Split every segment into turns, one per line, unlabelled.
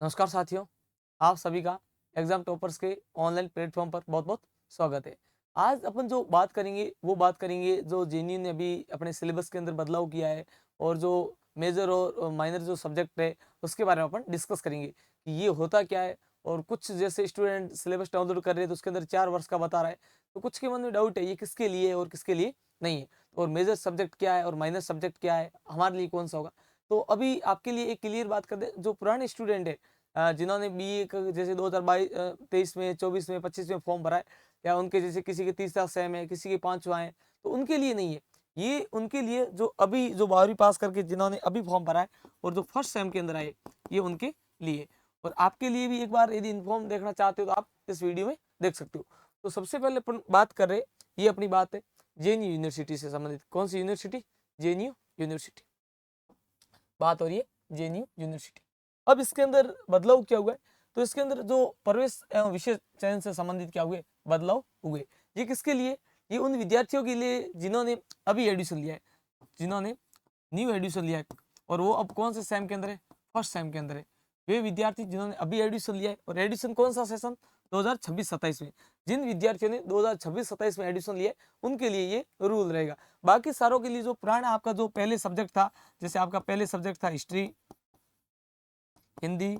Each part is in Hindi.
नमस्कार साथियों, आप सभी का एग्जाम टॉपर्स के ऑनलाइन प्लेटफॉर्म पर बहुत बहुत स्वागत है। आज अपन जो बात करेंगे वो बात करेंगे जो जेएनयू ने अभी अपने सिलेबस के अंदर बदलाव किया है और जो मेजर और माइनर जो सब्जेक्ट है उसके बारे में अपन डिस्कस करेंगे कि ये होता क्या है। और कुछ जैसे स्टूडेंट सिलेबस डाउनलोड कर रहे हैं तो उसके अंदर 4 वर्ष का बता रहा है, तो कुछ के मन में डाउट है ये किसके लिए है और किसके लिए नहीं है, और मेजर सब्जेक्ट क्या है और माइनर सब्जेक्ट क्या है, हमारे लिए कौन सा होगा। तो अभी आपके लिए एक क्लियर बात कर दे, जो पुराने स्टूडेंट है जिन्होंने बीए जैसे 2022 23 में 24 में 25 में फॉर्म भरा है, या उनके जैसे किसी के तीसरा सेम है, किसी के 5वां है, तो उनके लिए नहीं है। ये उनके लिए जो अभी जो 12वीं पास करके जिन्होंने अभी फॉर्म भरा है और जो फर्स्ट सेम के अंदर आए, ये उनके लिए। और आपके लिए भी एक बार यदि इन्फॉर्म देखना चाहते हो तो आप इस वीडियो में देख सकते हो। तो सबसे पहले अपन बात कर रहे, ये अपनी बात है जेएनयू यूनिवर्सिटी से संबंधित। कौन सी यूनिवर्सिटी? जेएनयू यूनिवर्सिटी बात हो रही है, जेएनयू यूनिवर्सिटी। अब इसके अंदर बदलाव क्या हुआ है, तो इसके अंदर जो प्रवेश एवं विषय चयन से संबंधित क्या हुए बदलाव हुए। ये किसके लिए? ये उन विद्यार्थियों के लिए जिन्होंने अभी एडमिशन लिया है, जिन्होंने न्यू एडमिशन लिया है, और वो अब कौन से सेम के अंदर है? फर्स्ट सेम के अंदर है। वे विद्यार्थी जिन्होंने अभी एडमिशन लिया है, और एडमिशन कौन सा सेशन? 2026-27 में। जिन विद्यार्थियों ने 2026-27 में एडमिशन लिया है उनके लिए ये रूल रहेगा। बाकी सारों के लिए जो पुराना आपका जो पहले सब्जेक्ट था, जैसे आपका पहले सब्जेक्ट था हिस्ट्री, हिंदी,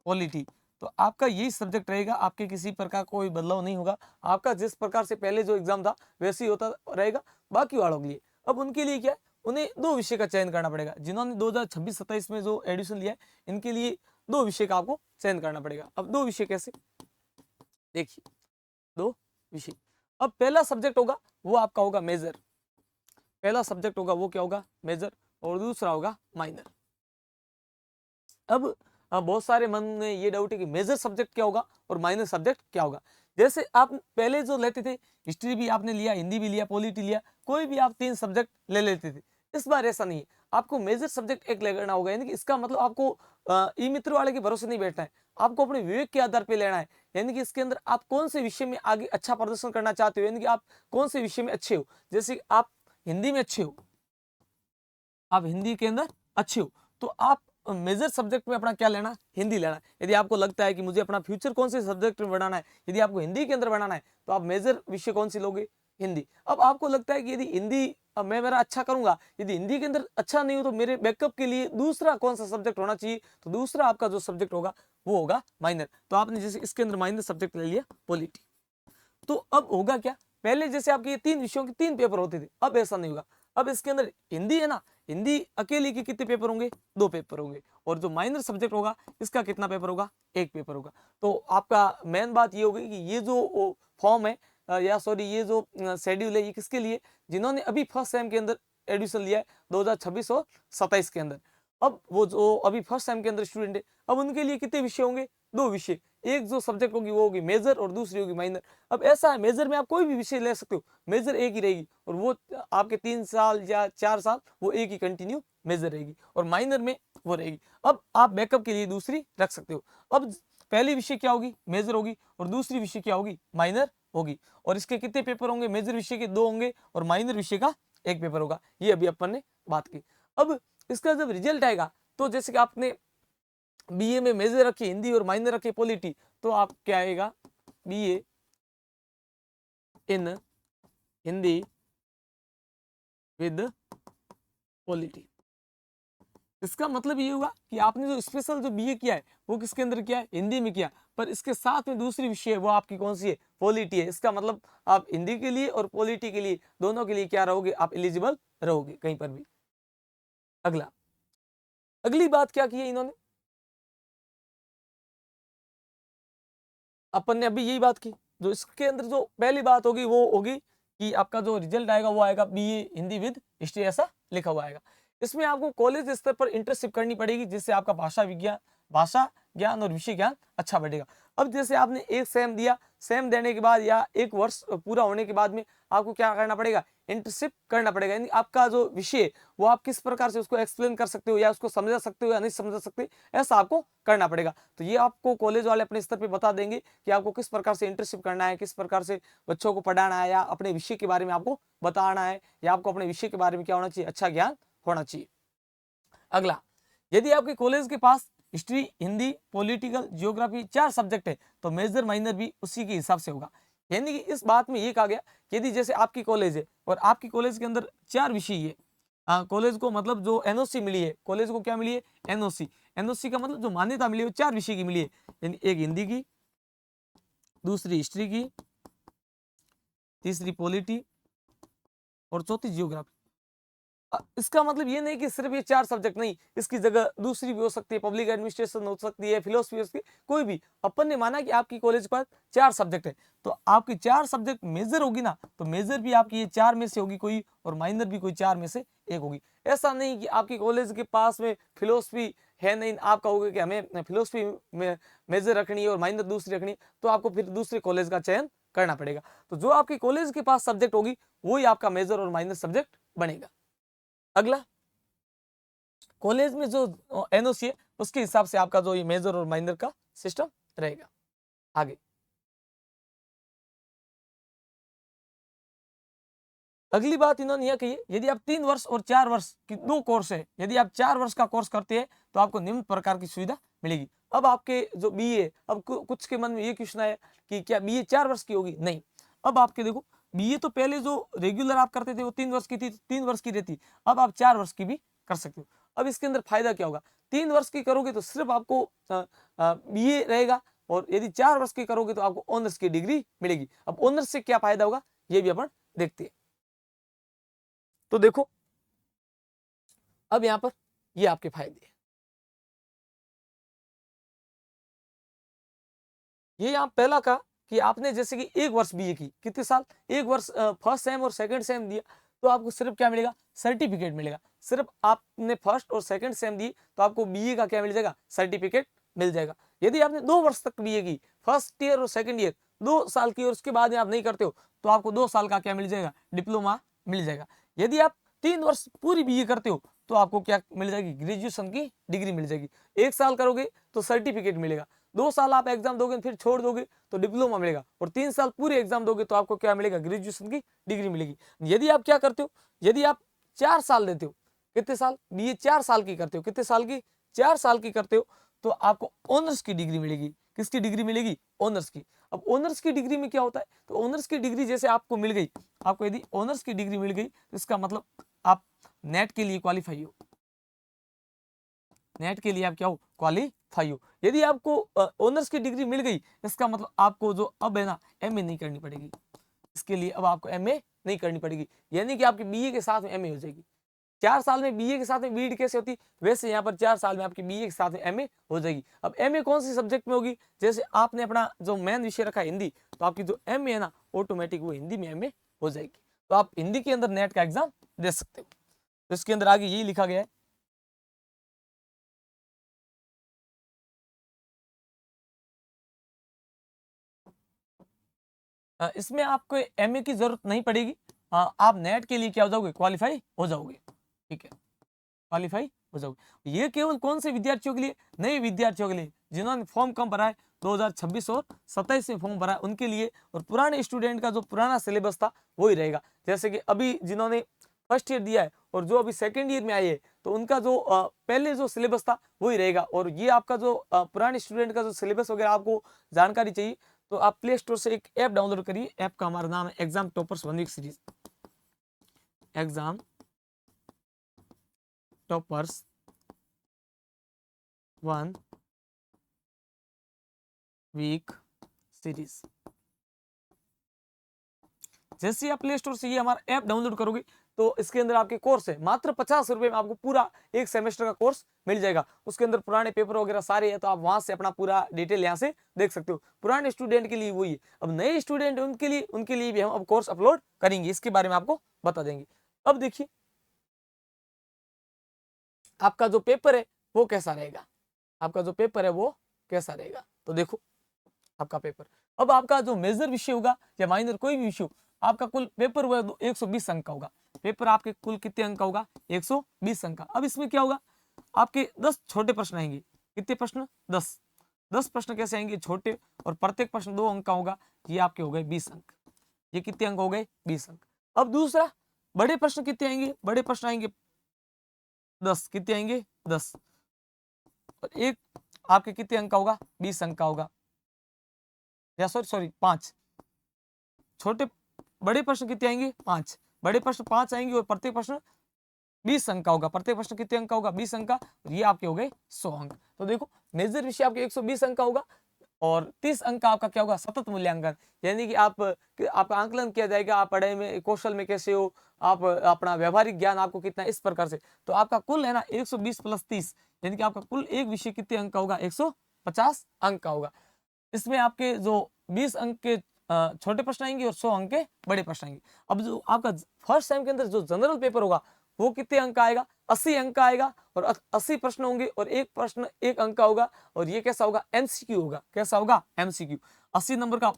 पॉलिटी, तो आपका यही सब्जेक्ट रहेगा। आपके किसी प्रकार कोई बदलाव नहीं होगा। आपका जिस प्रकार से पहले जो एग्जाम था वैसे ही होता रहेगा बाकी वालों के लिए। अब उनके लिए क्या है, उन्हें 2 विषय का चयन करना पड़ेगा। जिन्होंने 2026-27 में जो एडमिशन लिया है इनके लिए 2 विषय का आपको चयन करना पड़ेगा। अब 2 विषय कैसे, देखिए 2 विषय। अब पहला सब्जेक्ट होगा वो आपका होगा मेजर। पहला सब्जेक्ट होगा वो क्या होगा? मेजर। और दूसरा होगा माइनर। अब बहुत सारे मन में ये डाउट है कि मेजर सब्जेक्ट क्या होगा और माइनर सब्जेक्ट क्या होगा। जैसे आप पहले जो लेते थे, हिस्ट्री भी आपने लिया, हिंदी भी लिया, पॉलिटी लिया, कोई भी आप 3 सब्जेक्ट ले लेते थे। इस बार ऐसा नहीं है, आपको मेजर सब्जेक्ट एक लेना होगा। यानी कि इसका मतलब आपको ई मित्र वाले के भरोसे नहीं बैठना है, आपको अपने विवेक के आधार पर लेना है। यानी कि इसके अंदर आप कौन से विषय में आगे अच्छा प्रदर्शन करना चाहते हो, यानी कि आप कौन से विषय में अच्छे हो। जैसे आप हिंदी में अच्छे हो, आप हिंदी के अंदर अच्छे हो, तो आप मेजर सब्जेक्ट में अपना क्या लेना? हिंदी लेना। यदि आपको लगता है कि मुझे अपना फ्यूचर कौन से सब्जेक्ट में बनाना है, यदि आपको हिंदी के अंदर बनाना है, तो आप मेजर विषय कौन सी लोगे? हिंदी। अब आपको लगता है कि यदि हिंदी मैं मेरा अच्छा करूंगा, यदि हिंदी के अंदर अच्छा नहीं हो तो मेरे बैकअप के लिए दूसरा कौन सा सब्जेक्ट होना चाहिए, तो दूसरा आपका जो सब्जेक्ट होगा वो होगा माइनर। तो आपने जैसे इसके अंदर माइनर सब्जेक्ट ले लिया पॉलिटी। तो अब होगा क्या, पहले जैसे आपके ये 3 विषयों के 3 पेपर होते थे, अब ऐसा नहीं होगा। अब इसके अंदर हिंदी है ना, हिंदी अकेले के कितने पेपर होंगे? 2 पेपर होंगे। और जो माइनर सब्जेक्ट होगा इसका कितना पेपर होगा? 1 पेपर होगा। तो आपका मेन बात ये होगी कि ये जो फॉर्म है या सॉरी ये जो शेड्यूल है, ये किसके लिए? जिन्होंने अभी फर्स्ट सेम के अंदर एडमिशन लिया है 2026 और 27 के अंदर। अब वो जो अभी फर्स्ट सेम के अंदर स्टूडेंट है, अब उनके लिए कितने विषय होंगे? 2 विषय। एक जो सब्जेक्ट होगी वो होगी मेजर और दूसरी होगी माइनर। अब ऐसा है, मेजर में आप कोई भी विषय ले सकते हो, मेजर एक ही रहेगी, और वो आपके 3 साल या 4 साल वो एक ही कंटिन्यू मेजर रहेगी, और माइनर में वो रहेगी। अब आप बैकअप के लिए दूसरी रख सकते हो। अब पहली विषय क्या होगी? मेजर होगी, और दूसरी विषय क्या होगी? माइनर होगी। और इसके कितने पेपर होंगे? मेजर विषय के 2 होंगे और माइनर विषय का 1 पेपर होगा। ये अभी अपन ने बात की। अब इसका जब रिजल्ट आएगा, तो जैसे कि आपने बीए में मेजर रखी हिंदी और माइनर रखी पॉलिटी, तो आप क्या आएगा? BA in Hindi with polity. इसका मतलब ये हुआ कि आपने जो स्पेशल जो बीए किया है वो किसके अंदर किया है? हिंदी में किया, पर इसके साथ में दूसरी विषय है वो आपकी कौन सी है? पॉलिटी है। इसका मतलब आप हिंदी के लिए और पॉलिटी के लिए दोनों के लिए क्या रहोगे? आप एलिजिबल रहोगे कहीं पर भी। अगला, अगली बात क्या की है इन्होंने, अपन ने अभी यही बात की। जो इसके अंदर जो पहली बात होगी वो होगी कि आपका जो रिजल्ट आएगा वो आएगा बीए हिंदी विद हिस्ट्री, ऐसा लिखा हुआ आएगा। इसमें आपको कॉलेज स्तर पर इंटर्नशिप करनी पड़ेगी, जिससे आपका भाषा ज्ञान और विषय ज्ञान अच्छा बढ़ेगा। अब जैसे आपने एक सेम दिया, सेम देने के बाद या 1 वर्ष पूरा होने के बाद में आपको क्या करना पड़ेगा? इंटर्नशिप करना पड़ेगा। यानी आपका जो विषय है वो आप किस प्रकार से उसको एक्सप्लेन कर सकते हो, या उसको समझा सकते हो या नहीं समझा सकते, ऐसा आपको करना पड़ेगा। तो ये आपको कॉलेज वाले अपने स्तर पे बता देंगे कि आपको किस प्रकार से इंटर्नशिप करना है, किस प्रकार से बच्चों को पढ़ाना है, या अपने विषय के बारे में आपको बताना है, या आपको अपने विषय के बारे में क्या होना चाहिए? अच्छा ज्ञान होना चाहिए। अगला, यदि आपके कॉलेज के पास history, Hindi, political, geography 4 subject है, तो मेजर माइनर भी उसी के हिसाब से होगा। यानी कि इस बात में ये कहा गया कि यदि जैसे आपकी कॉलेज है और आपकी कॉलेज के अंदर 4 विषय है, कॉलेज को मतलब जो एनओसी मिली है, कॉलेज को क्या मिली है, एनओसी। एनओसी का मतलब जो मान्यता मिली है वो 4 विषय की मिली है, यानी एक हिंदी की, दूसरी हिस्ट्री की, तीसरी पॉलिटी और चौथी जियोग्राफी। इसका मतलब ये नहीं कि सिर्फ ये 4 सब्जेक्ट नहीं, इसकी जगह दूसरी भी हो सकती है, पब्लिक एडमिनिस्ट्रेशन हो सकती है, फिलोसफी हो सकती है, कोई भी। अपन ने माना कि आपकी कॉलेज के पास 4 सब्जेक्ट है, तो आपकी 4 सब्जेक्ट मेजर होगी ना, तो मेजर भी आपकी ये 4 में से होगी कोई, और माइनर भी कोई 4 में से एक होगी। ऐसा नहीं कि आपकी कॉलेज के पास में फिलोसफी है नहीं, आप कहोगे कि हमें फिलोसफी में मेजर रखनी है और माइनर दूसरी रखनी है, तो आपको फिर दूसरे कॉलेज का चयन करना पड़ेगा। तो जो आपकी कॉलेज के पास सब्जेक्ट होगी वही आपका मेजर और माइनर सब्जेक्ट बनेगा। अगला, कॉलेज में जो एनओसी है उसके हिसाब से आपका जो ये मेजर और माइनर का सिस्टम रहेगा। आगे अगली बात इन्होंने यह कही है, यदि आप 3 वर्ष और 4 वर्ष की 2 कोर्स है, यदि आप 4 वर्ष का कोर्स करते हैं तो आपको निम्न प्रकार की सुविधा मिलेगी। अब आपके जो बीए, अब कुछ के मन में ये क्वेश्चन आया कि क्या बीए 4 वर्ष की होगी? नहीं। अब आपके देखो, बीए तो पहले जो रेगुलर आप करते थे वो 3 वर्ष की थी, 3 वर्ष की रहती, अब आप 4 वर्ष की भी कर सकते हो। अब इसके अंदर फायदा क्या होगा? 3 वर्ष की करोगे तो सिर्फ आपको बीए रहेगा, और यदि 4 वर्ष की करोगे तो आपको ऑनर्स की डिग्री मिलेगी। अब ऑनर्स से क्या फायदा होगा ये भी अपन देखते हैं। तो देखो, अब यहां पर ये आपके फायदे हैं। ये यहां पहला का कि आपने जैसे कि 1 वर्ष बीए की, कितने साल, 1 वर्ष फर्स्ट सेम और सेकंड सेम दिया, तो आपको सिर्फ क्या मिलेगा? सर्टिफिकेट मिलेगा। सिर्फ आपने फर्स्ट और सेकंड सेम दी तो आपको बीए का क्या मिल जाएगा? सर्टिफिकेट मिल जाएगा। यदि आपने 2 वर्ष तक बीए की, फर्स्ट ईयर और सेकंड ईयर 2 साल की, और उसके बाद में आप नहीं करते हो तो आपको 2 साल का क्या मिल जाएगा? डिप्लोमा मिल जाएगा। यदि आप 3 वर्ष पूरी बीए करते हो तो आपको क्या मिल जाएगी? ग्रेजुएशन की डिग्री मिल जाएगी। 1 साल करोगे तो सर्टिफिकेट मिलेगा, 2 साल आप एग्जाम दोगे फिर छोड़ दोगे तो डिप्लोमा मिलेगा, और 3 साल पूरे एग्जाम दोगे तो आपको क्या मिलेगा? ग्रेजुएशन की डिग्री मिलेगी। यदि आप क्या करते हो, यदि आप 4 साल देते हो, कितने साल? बीए 4 साल की करते हो, कितने साल की? 4 साल की करते हो, तो आपको ऑनर्स की डिग्री मिलेगी। किसकी डिग्री मिलेगी? ऑनर्स की। अब ऑनर्स की डिग्री में क्या होता है? तो ऑनर्स की डिग्री जैसे आपको मिल गई, आपको यदि ऑनर्स की डिग्री मिल गई तो इसका मतलब आप नेट के लिए क्वालिफाई हो, नेट के लिए आप क्या हो? क्वालिफाई हो। यदि आपको ऑनर्स की डिग्री मिल गई, इसका मतलब आपको जो अब है ना एमए नहीं करनी पड़ेगी, इसके लिए अब आपको एमए नहीं करनी पड़ेगी, यानी कि आपकी बीए के साथ में एमए हो जाएगी। 4 साल में बीए के साथ में बीएड कैसे होती, वैसे यहाँ पर 4 साल में आपकी बीए के साथ में एमए हो जाएगी। अब एमए कौन सी सब्जेक्ट में होगी? जैसे आपने अपना जो मेन विषय रखा है हिंदी, तो आपकी जो एमए है ना ऑटोमेटिक वो हिंदी में एमए हो जाएगी, तो आप हिंदी के अंदर नेट का एग्जाम दे सकते हो। तो इसके अंदर आगे यही लिखा गया है। इसमें आपको एमए की जरूरत नहीं पड़ेगी, आप नेट के लिए क्या हो जाओगे? क्वालिफाई हो जाओगे। ठीक है, क्वालिफाई हो जाओगे। ये केवल कौन से विद्यार्थियों के लिए? नए विद्यार्थियों के लिए, जिन्होंने फॉर्म कम भरा है 2026 और 27 में फॉर्म भरा है उनके लिए, और पुराने स्टूडेंट का जो पुराना सिलेबस था वही रहेगा। जैसे कि अभी जिन्होंने फर्स्ट ईयर दिया है और जो अभी सेकेंड ईयर में आए हैं, तो उनका जो पहले जो सिलेबस था वही रहेगा। और ये आपका जो पुराने स्टूडेंट का जो सिलेबस वगैरह आपको जानकारी चाहिए तो आप प्ले स्टोर से एक ऐप डाउनलोड करिए। ऐप का हमारा नाम है exam toppers 1 week series. Exam toppers 1 week series. जैसे आप प्ले स्टोर से ये हमारा ऐप डाउनलोड करोगे तो इसके अंदर आपके कोर्स है, मात्र 50 रुपए में आपको पूरा 1 सेमेस्टर का कोर्स मिल जाएगा। उसके अंदर पुराने पेपर वगैरह सारे हैं, तो आप वहां से अपना पूरा डिटेल यहाँ से देख सकते हो। पुराने स्टूडेंट के लिए वही है। अब नए स्टूडेंट उनके लिए भी हम अब कोर्स अपलोड करेंगे, इसके बारे में आपको बता देंगे। अब देखिए आपका जो पेपर है वो कैसा रहेगा, आपका जो पेपर है वो कैसा रहेगा। तो देखो आपका पेपर, अब आपका जो मेजर विषय होगा या माइनर कोई भी विषय हो, आपका कुल पेपर हुआ 120 अंक का होगा। पेपर आपके कुल कितने अंक का होगा? 120 अंक का। अब इसमें क्या होगा? आपके 10 छोटे प्रश्न आएंगे। कितने प्रश्न? 10 प्रश्न कैसे आएंगे? छोटे, और प्रत्येक प्रश्न 2 अंक का होगा। ये आपके हो गए 20 अंक। ये कितने अंक हो गए? 20 अंक। अब दूसरा, बड़े प्रश्न कितने आएंगे? बड़े प्रश्न आएंगे 10। कितने आएंगे? 10। और एक आपके कितने अंक का होगा? 20 अंक का होगा, या सॉरी 5। छोटे बड़े प्रश्न कितने आएंगे? 5। बड़े प्रश्न 5 आएंगे और प्रत्येक प्रश्न 20 अंक का होगा। प्रत्येक प्रश्न कितने अंक का होगा? 20 अंक का, और ये आपके हो गए 100 अंक। तो देखो मेजर विषय आपके 120 अंक का होगा और 30 अंक का आपका क्या होगा? सतत मूल्यांकन, यानी कि आपका आंकलन किया जाएगा, आप पढ़ाई में कौशल में कैसे हो, आप अपना व्यवहारिक ज्ञान आपको कितना, इस प्रकार से। तो आपका कुल है ना 120 प्लस 30, यानी कि आपका कुल एक विषय कितने अंक का होगा? 150 अंक का होगा। इसमें आपके जो 20 अंक के छोटे प्रश्न आएंगे और 100 अंक के बड़े प्रश्न आएंगे। अब जो आपका फर्स्ट सेम के अंदर जो जनरल पेपर होगा वो कितने अंक का आएगा? 80 अंक का आएगा, और 80 प्रश्न होंगे और एक प्रश्न 1 अंक का होगा, और ये कैसा होगा? एमसीक्यू होगा। कैसा होगा? एमसीक्यू। 80 नंबर का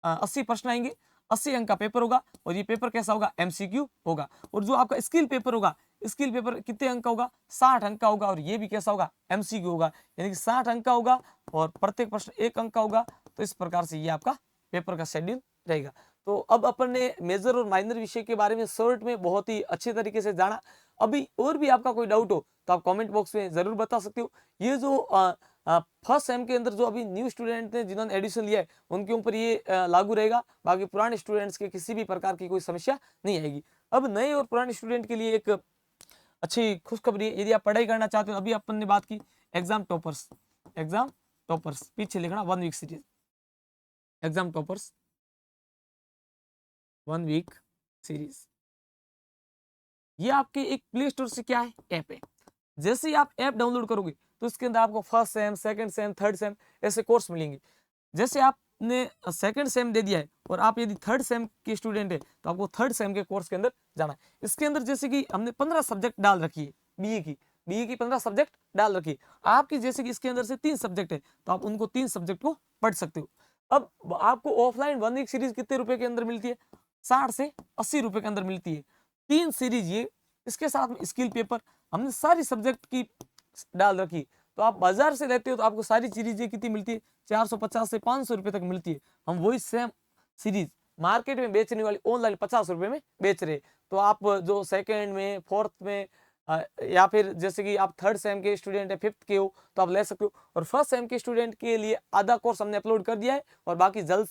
80 प्रश्न आएंगे, 80 अंक का पेपर होगा, और ये पेपर कैसा होगा? एमसीक्यू होगा। और जो आपका स्किल पेपर होगा, स्किल पेपर कितने अंक का होगा? 60 अंक का होगा, और ये भी कैसा होगा? एमसीक्यू होगा, यानी कि 60 अंक का होगा और प्रत्येक प्रश्न 1 अंक का होगा। तो इस प्रकार से ये आपका पेपर का शेड्यूल रहेगा। तो अब अपन ने मेजर और माइनर विषय के बारे में शॉर्ट में बहुत ही अच्छे तरीके से जाना। अभी और भी आपका कोई डाउट हो तो आप कमेंट बॉक्स में जरूर बता सकते हो। ये जो फर्स्ट सेम के अंदर जो अभी न्यू स्टूडेंट ने जिन्होंने एडिशन लिया है उनके ऊपर ये लागू रहेगा, बाकी पुराने स्टूडेंट्स के किसी भी प्रकार की कोई समस्या नहीं आएगी। अब नए और पुराने स्टूडेंट के लिए एक अच्छी खुशखबरी है, यदि आप पढ़ाई करना चाहते हो, अभी अपन ने बात की एग्जाम टॉपर्स पीछे लिखना 1 week series, exam toppers 1 week series. ये आपके एक प्ले स्टोर से क्या है? ऐप है। जैसे ही आप ऐप डाउनलोड करोगे तो इसके अंदर आपको first sem, second same, third same ऐसे कोर्स मिलेंगे। जैसे आपने सेकंड सेम दे दिया है और आप यदि थर्ड सेम के स्टूडेंट है तो आपको थर्ड सेम के कोर्स के अंदर जाना है। इसके अंदर जैसे कि हमने 15 सब्जेक्ट डाल रखी है, बीए की 15 सब्जेक्ट डाल रखी है। आपकी जैसे कि इसके अंदर से 3 सब्जेक्ट है तो आप उनको 3 सब्जेक्ट को पढ़ सकते हो। अब आपको ऑफलाइन 1 वीक सीरीज कितने रुपए के अंदर मिलती है? 60 से 80 रुपए के अंदर मिलती है। 3 सीरीज ये, इसके साथ में स्किल पेपर हमने सारी सब्जेक्ट की डाल रखी। तो आप बाजार से लेते हो तो आपको सारी सीरीजें कितनी मिलती है? 450 से 500 रुपए तक मिलती है। हम वही सेम सीरीज मार्केट में बेचने वाली ऑनलाइन 50 रुपए में बेच रहे। तो आप जो सेकंड में, फोर्थ में या फिर जैसे कि आप थर्ड सेम के स्टूडेंट है, फिफ्थ के हो तो आप ले सकते हो। और फर्स्ट सेम के स्टूडेंट के लिए आधा कोर्स हमने अपलोड कर दिया है और बाकी जल्द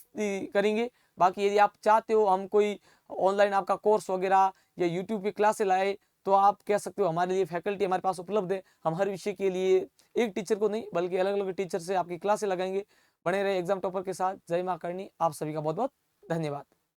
करेंगे। बाकी यदि आप चाहते हो हम कोई ऑनलाइन आपका कोर्स वगैरह या यूट्यूब की क्लासे लाए तो आप कह सकते हो। हमारे लिए फैकल्टी हमारे पास उपलब्ध है। हम हर विषय के लिए एक टीचर को नहीं बल्कि अलग अलग टीचर से आपकी क्लासे लगाएंगे। बने रहे एग्जाम टॉपर के साथ। जय मां करणी। आप सभी का बहुत बहुत धन्यवाद।